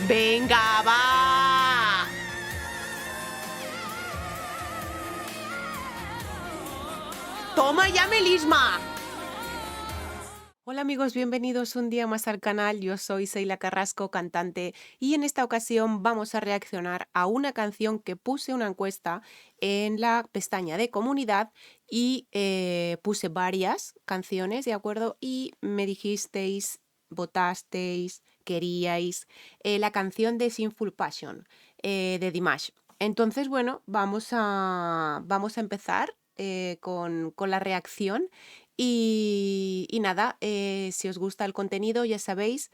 Venga, va. Toma ya, Melisma. Hola amigos, bienvenidos un día más al canal. Yo soy Seila Carrasco, cantante, y en esta ocasión vamos a reaccionar a una canción que puse una encuesta en la pestaña de comunidad y puse varias canciones, ¿de acuerdo? Y me dijisteis, votasteis, queríais la canción de Sinful Passion de Dimash. Entonces, bueno, vamos a empezar con la reacción. Y nada, si os gusta el contenido, ya sabéis,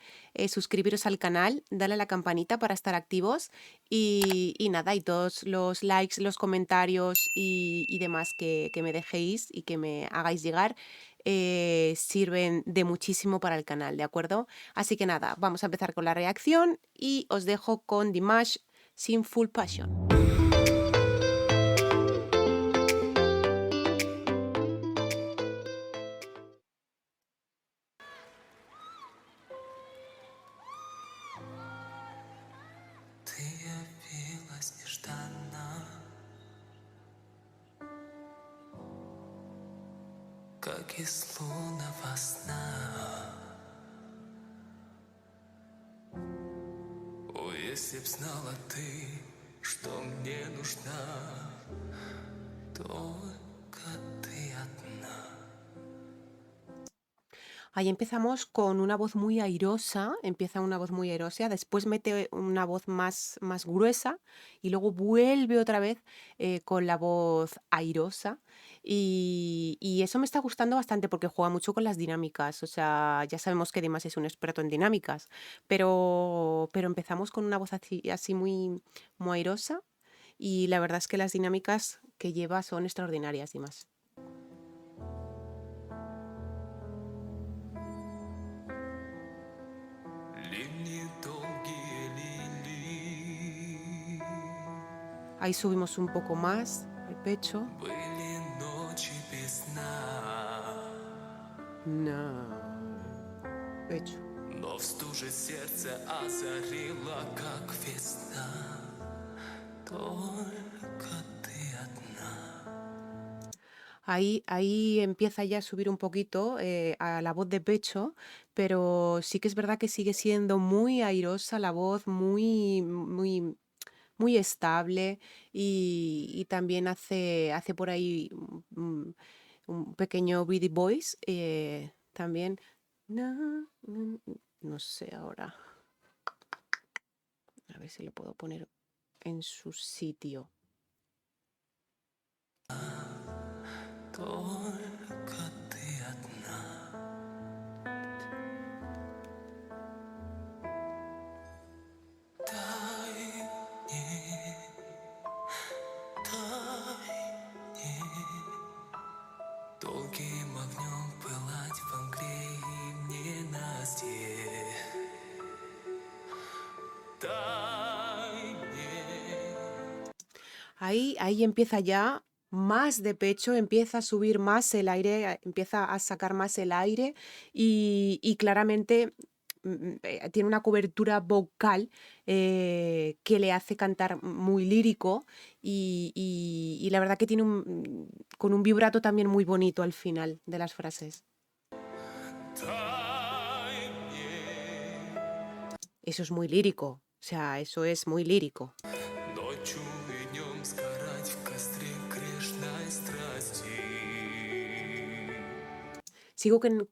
suscribiros al canal, darle a la campanita para estar activos y nada, y todos los likes, los comentarios y demás que me dejéis y que me hagáis llegar sirven de muchísimo para el canal, ¿de acuerdo? Así que nada, vamos a empezar con la reacción y os dejo con Dimash Sinful Passion. Ты явилась нежданно, как из лунного сна. О, если б знала ты, что мне нужна, только ты одна. Ahí empezamos con una voz muy airosa, empieza una voz muy airosa, después mete una voz más gruesa y luego vuelve otra vez con la voz airosa y eso me está gustando bastante porque juega mucho con las dinámicas, o sea, ya sabemos que Dimas es un experto en dinámicas, pero empezamos con una voz así muy airosa y la verdad es que las dinámicas que lleva son extraordinarias, Dimas. Линии долгие лилии, Ahí subimos un poco más el pecho. были ночи без сна, No. Pecho. но в стуже сердце озарило, как весна. Только ты одна. Ahí empieza ya a subir un poquito a la voz de pecho, pero sí que es verdad que sigue siendo muy airosa la voz, muy estable y también hace por ahí un pequeño Beady Voice también. No sé ahora. A ver si lo puedo poner en su sitio. Только ты одна. Дай мне, долгим огнем пылать во мгле и в ненастье. Дай мне. Ahí empieza ya más de pecho, empieza a subir más el aire, empieza a sacar más el aire y claramente tiene una cobertura vocal que le hace cantar muy lírico y la verdad que tiene con un vibrato también muy bonito al final de las frases. Дай мне. Eso es muy lírico, o sea, eso es muy lírico. Ночью и днем сгорать в костре грешной страсти.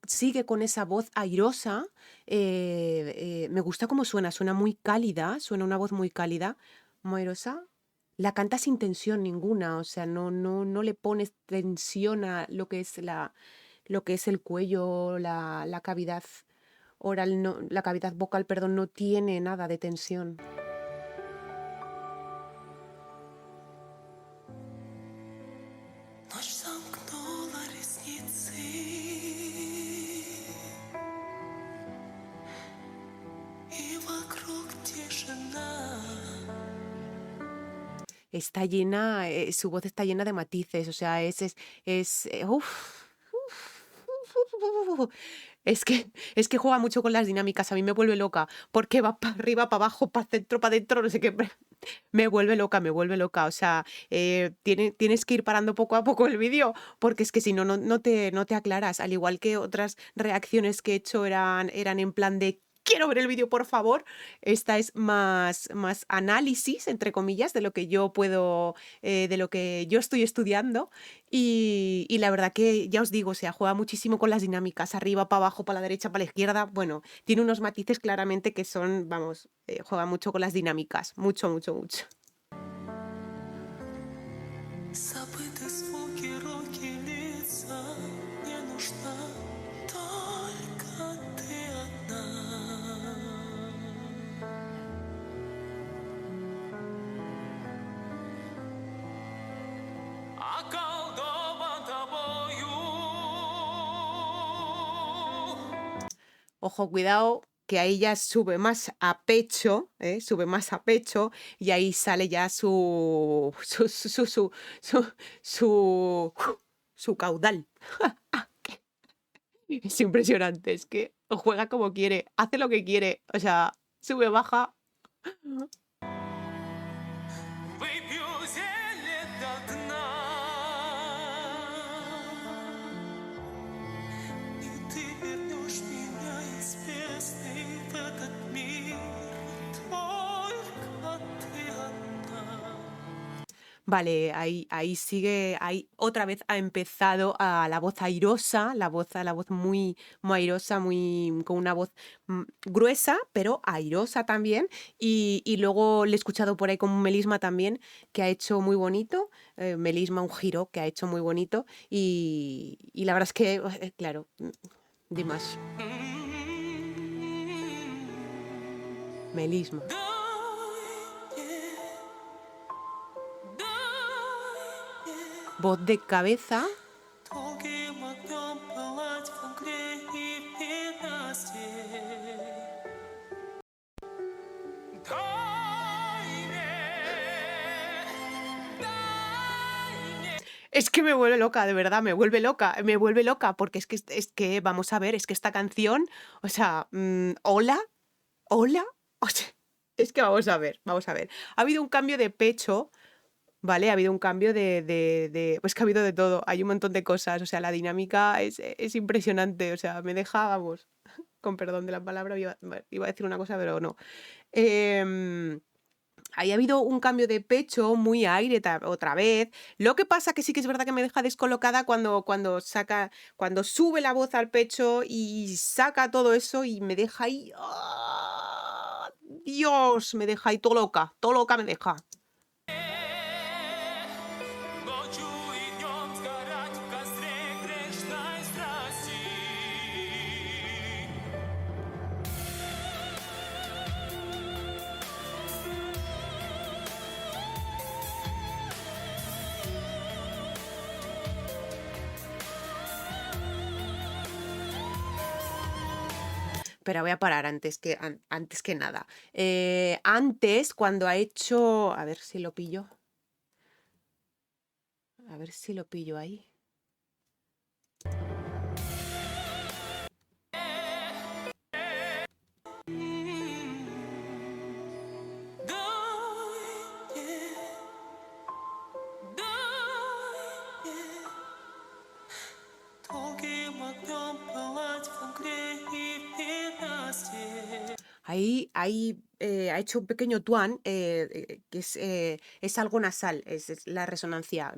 Sigue con esa voz airosa, me gusta cómo suena muy cálida, suena una voz muy cálida, muy airosa. La canta sin tensión ninguna, o sea, no le pones tensión a lo que es lo que es el cuello, la cavidad oral, la cavidad vocal, perdón, no tiene nada de tensión. Ночь сомкнула ресницы, и вокруг тишина. Está llena, su voz está llena de matices, o sea, uf, Es que juega mucho con las dinámicas, a mí me vuelve loca, porque va para arriba, para abajo, para centro, para adentro, no sé qué. Me vuelve loca, me vuelve loca. O sea, tienes que ir parando poco a poco el vídeo, porque es que si no, no te aclaras. Al igual que otras reacciones que he hecho eran en plan de quiero ver el vídeo, por favor. Esta es más análisis, entre comillas, de lo que yo puedo, de lo que yo estoy estudiando. Y la verdad que ya os digo, o sea, juega muchísimo con las dinámicas, arriba, para abajo, para la derecha, para la izquierda. Bueno, tiene unos matices claramente que son, vamos, juega mucho con las dinámicas. Mucho, mucho, mucho. Забыты звуки, руки, лица. Мне нужна только ты одна. Околдован тобою. Ojo, cuidado, que ahí ya sube más a pecho, ¿eh? Sube más a pecho y ahí sale ya su, su, su caudal. Es impresionante, es que juega como quiere, hace lo que quiere, o sea, sube, baja. Выпью зелье до дна. И ты вернешь меня из бездны в этот мир. Только ты одна. Vale, ahí sigue, ahí otra vez ha empezado a la voz airosa, la voz muy airosa, con una voz gruesa, pero airosa también. Y luego le he escuchado por ahí como un melisma también, que ha hecho muy bonito, melisma, un giro que ha hecho muy bonito. Y la verdad es que, claro, Dimash, melisma. Voz de cabeza. Долгим огнем пылать в огне и в ненастье. Дай мне. Es que me vuelve loca, de verdad, me vuelve loca, porque es que, vamos a ver, es que esta canción, o sea, hola, hola, o sea, es que vamos a ver. Ha habido un cambio de pecho, ¿vale? Ha habido un cambio pues que ha habido de todo, hay un montón de cosas, o sea, la dinámica es impresionante, o sea, me deja, vamos, con perdón de la palabra, iba a decir una cosa, pero no. Em, Ahí ha habido un cambio de pecho, muy aire otra vez. Lo que pasa que sí que es verdad que me deja descolocada cuando sube la voz al pecho y saca todo eso y me deja ahí. ¡Ah! Dios, me deja ahí todo loca me deja. Ночью и днем сгорать в костре грешной страсти. Pero voy a parar antes que nada. Antes, cuando ha hecho. A ver si lo pillo. A ver si lo pillo ahí. Долгим огнем пылать в огне и в ненастье. Ahí ha hecho un pequeño tuán, que es algo nasal, es la resonancia,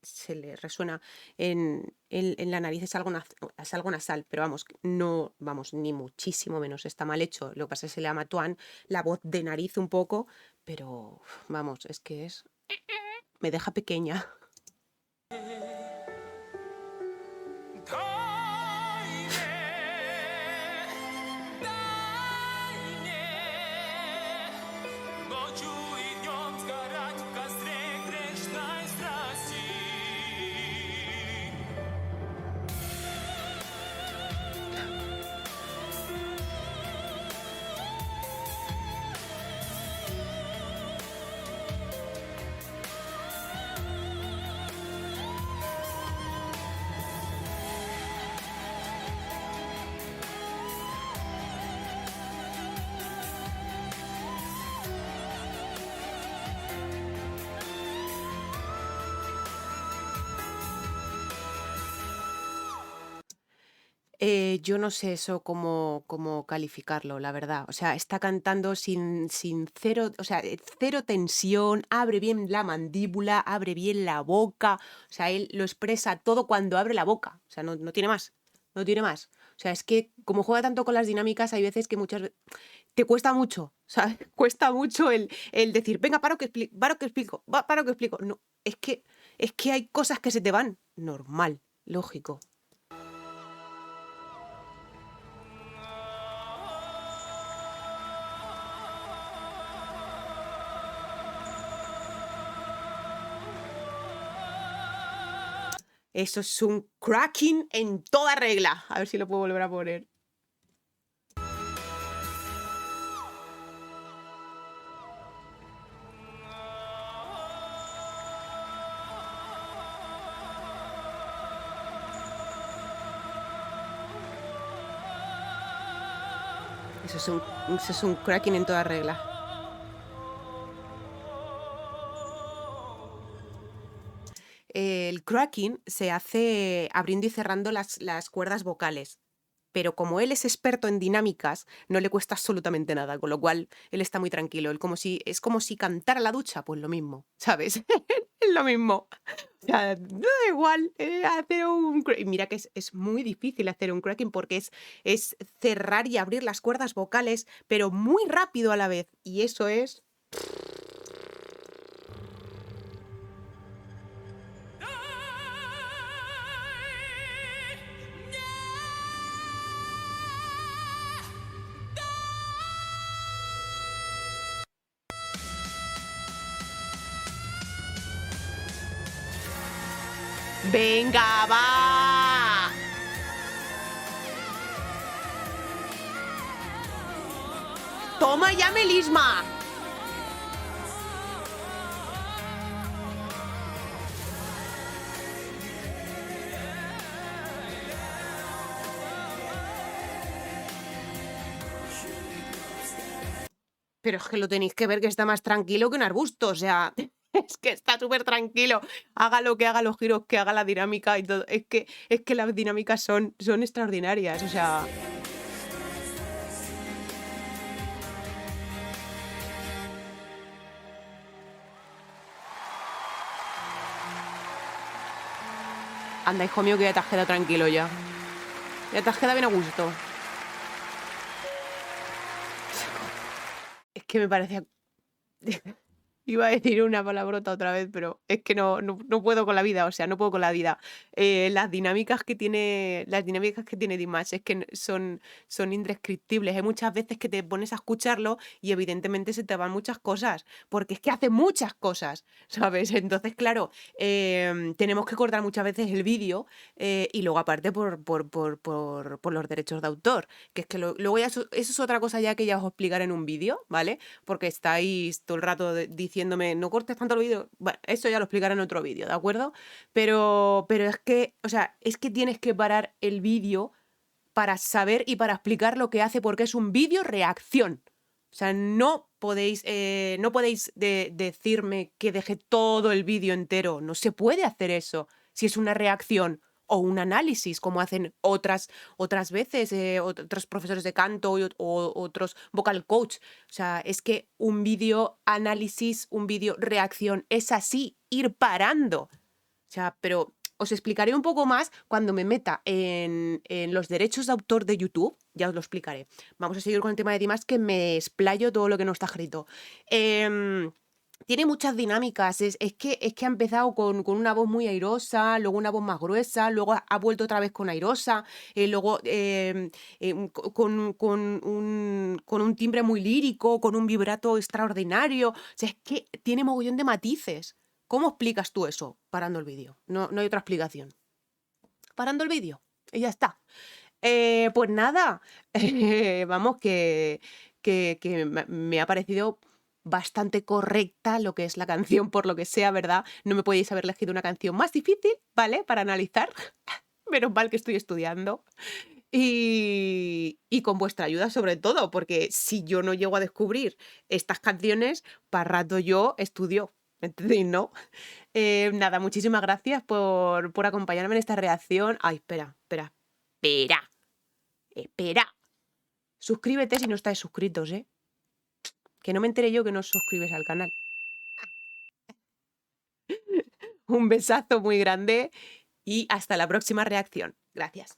se le resuena en la nariz, es algo nasal, pero vamos, no, vamos, ni muchísimo menos, está mal hecho. Lo que pasa es que se le llama tuán, la voz de nariz un poco, pero vamos, es que me deja pequeña. Дай мне. Ночью и днем сгорать в костре грешной страсти. Yo no sé eso cómo calificarlo, la verdad. O sea, está cantando sin cero, o sea, cero tensión, abre bien la mandíbula, abre bien la boca. O sea, él lo expresa todo cuando abre la boca. O sea, no tiene más. No tiene más. O sea, es que como juega tanto con las dinámicas, hay veces que muchas veces te cuesta mucho, ¿sabes? Cuesta mucho el decir, venga, paro que explico, paro que explico. No, es que hay cosas que se te van. Normal, lógico. Eso es un cracking en toda regla. A ver si lo puedo volver a poner. Eso es un cracking en toda regla. El cracking se hace abriendo y cerrando las cuerdas vocales. Pero como él es experto en dinámicas, no le cuesta absolutamente nada, con lo cual él está muy tranquilo. Es como si cantara la ducha, pues lo mismo, ¿sabes? Es lo mismo. O sea, da igual hacer y mira que es muy difícil hacer un cracking porque es cerrar y abrir las cuerdas vocales, pero muy rápido a la vez. Y eso es... ¡Venga, va! ¡Toma ya, Melisma! Pero es que lo tenéis que ver que está más tranquilo que un arbusto, o sea, es que está súper tranquilo. Haga lo que haga, los giros que haga, la dinámica y todo. Es que las dinámicas son extraordinarias, o sea... Anda, hijo mío, que ya te has quedado tranquilo ya. Ya te has quedado bien a gusto. Es que me parece... Iba a decir una palabrota otra vez, pero es que no puedo con la vida, o sea, no puedo con la vida. Las dinámicas que tiene Dimash es que son indescriptibles. Hay muchas veces que te pones a escucharlo y evidentemente se te van muchas cosas, porque es que hace muchas cosas, ¿sabes? Entonces, claro, tenemos que cortar muchas veces el vídeo y luego aparte por los derechos de autor, que es que luego ya eso es otra cosa ya que ya os explicaré en un vídeo, ¿vale? Porque estáis todo el rato diciéndome, no cortes tanto el vídeo. Bueno, eso ya lo explicaré en otro vídeo, ¿de acuerdo? Pero es que, o sea, es que tienes que parar el vídeo para saber y para explicar lo que hace, porque es un vídeo reacción. O sea, no podéis decirme que deje todo el vídeo entero. No se puede hacer eso si es una reacción o un análisis, como hacen otras veces otros profesores de canto o otros vocal coach. O sea, es que un vídeo análisis, un vídeo reacción, es así, ir parando. O sea, pero os explicaré un poco más cuando me meta en los derechos de autor de YouTube. Ya os lo explicaré. Vamos a seguir con el tema de Dimash, que me explayo todo lo que no está escrito. Tiene muchas dinámicas. Es que ha empezado con una voz muy airosa, luego una voz más gruesa, luego ha vuelto otra vez con airosa, luego con un timbre muy lírico, con un vibrato extraordinario. O sea, es que tiene mogollón de matices. ¿Cómo explicas tú eso parando el vídeo? No hay otra explicación. Parando el vídeo y ya está. Pues nada, vamos, que me ha parecido bastante correcta lo que es la canción, por lo que sea, ¿verdad? No me podéis haber elegido una canción más difícil, ¿vale? Para analizar. Menos mal que estoy estudiando. Y con vuestra ayuda sobre todo, porque si yo no llego a descubrir estas canciones, para rato yo estudio. ¿Entendéis, no? Nada, muchísimas gracias por acompañarme en esta reacción. Ay, espera. Espera. Suscríbete si no estás suscritos, ¿eh? Que no me entere yo que no os suscribes al canal. Un besazo muy grande y hasta la próxima reacción. Gracias.